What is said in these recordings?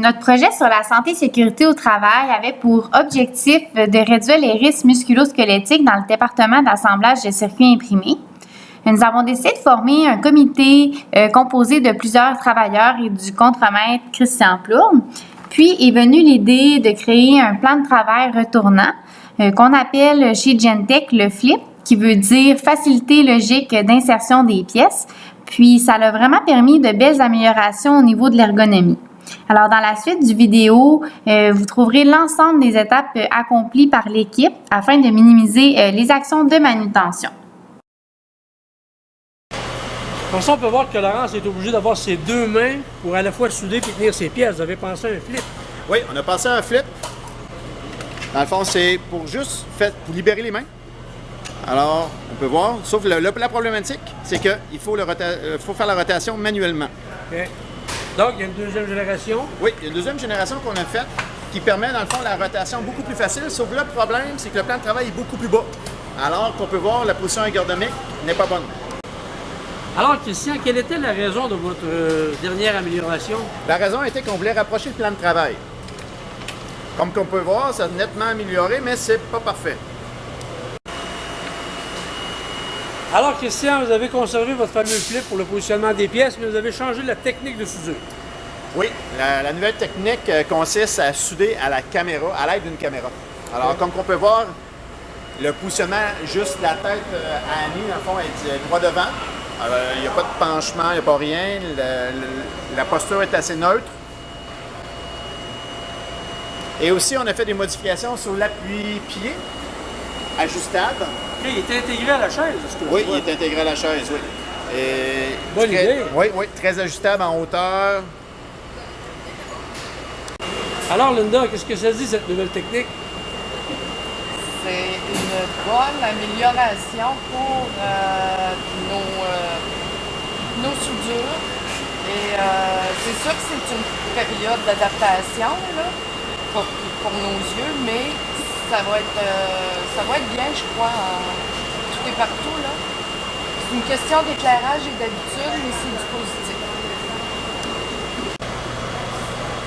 Notre projet sur la santé et sécurité au travail avait pour objectif de réduire les risques musculo-squelettiques dans le département d'assemblage de circuits imprimés. Nous avons décidé de former un comité composé de plusieurs travailleurs et du contremaître Christian Plourde. Puis est venue l'idée de créer un plan de travail retournant qu'on appelle chez Gentech le FLIP, qui veut dire facilité logique d'insertion des pièces. Puis ça a vraiment permis de belles améliorations au niveau de l'ergonomie. Alors, dans la suite du vidéo, vous trouverez l'ensemble des étapes accomplies par l'équipe afin de minimiser les actions de manutention. Comme ça, on peut voir que Laurence est obligée d'avoir ses deux mains pour à la fois souder et tenir ses pièces. Vous avez pensé à un flip? Oui, on a pensé à un flip. Dans le fond, c'est pour juste pour libérer les mains. Alors, on peut voir, sauf la problématique, c'est qu'il faut, faut faire la rotation manuellement. Okay. Donc, il y a une deuxième génération? Oui, il y a une deuxième génération qu'on a faite qui permet, dans le fond, la rotation beaucoup plus facile. Sauf que le problème, c'est que le plan de travail est beaucoup plus bas. Alors qu'on peut voir, la position ergonomique n'est pas bonne. Alors, Christian, quelle était la raison de votre dernière amélioration? La raison était qu'on voulait rapprocher le plan de travail. Comme qu'on peut voir, ça a nettement amélioré, mais c'est pas parfait. Alors, Christian, vous avez conservé votre fameux flip pour le positionnement des pièces, mais vous avez changé la technique de soudure. Oui, la nouvelle technique consiste à souder à la caméra, à l'aide d'une caméra. Alors, comme on peut voir, le positionnement, juste la tête à Annie, dans le fond, est droit devant. Il n'y a pas de penchement, il n'y a pas rien. La posture est assez neutre. Et aussi, on a fait des modifications sur l'appui-pied, ajustable. Okay, il est intégré à la chaise, est-ce que oui, il est intégré à la chaise, oui. Et bonne idée. Oui, oui, très ajustable en hauteur. Alors, Linda, qu'est-ce que ça dit, cette nouvelle technique? C'est une bonne amélioration pour nos soudures. Et c'est sûr que c'est une période d'adaptation pour nos yeux, mais ça va être bien, je crois, tout et partout. C'est une question d'éclairage et d'habitude, mais c'est du positif.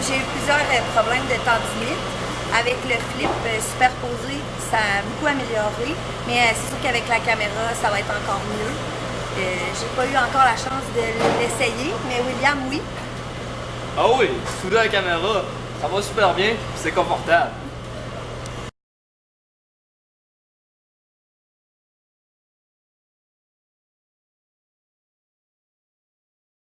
J'ai eu plusieurs problèmes de tendinite. Avec le flip superposé, ça a beaucoup amélioré, mais c'est sûr qu'avec la caméra, ça va être encore mieux. J'ai pas eu encore la chance de l'essayer, mais William, oui. Ah oui, souder à la caméra, ça va super bien, c'est confortable.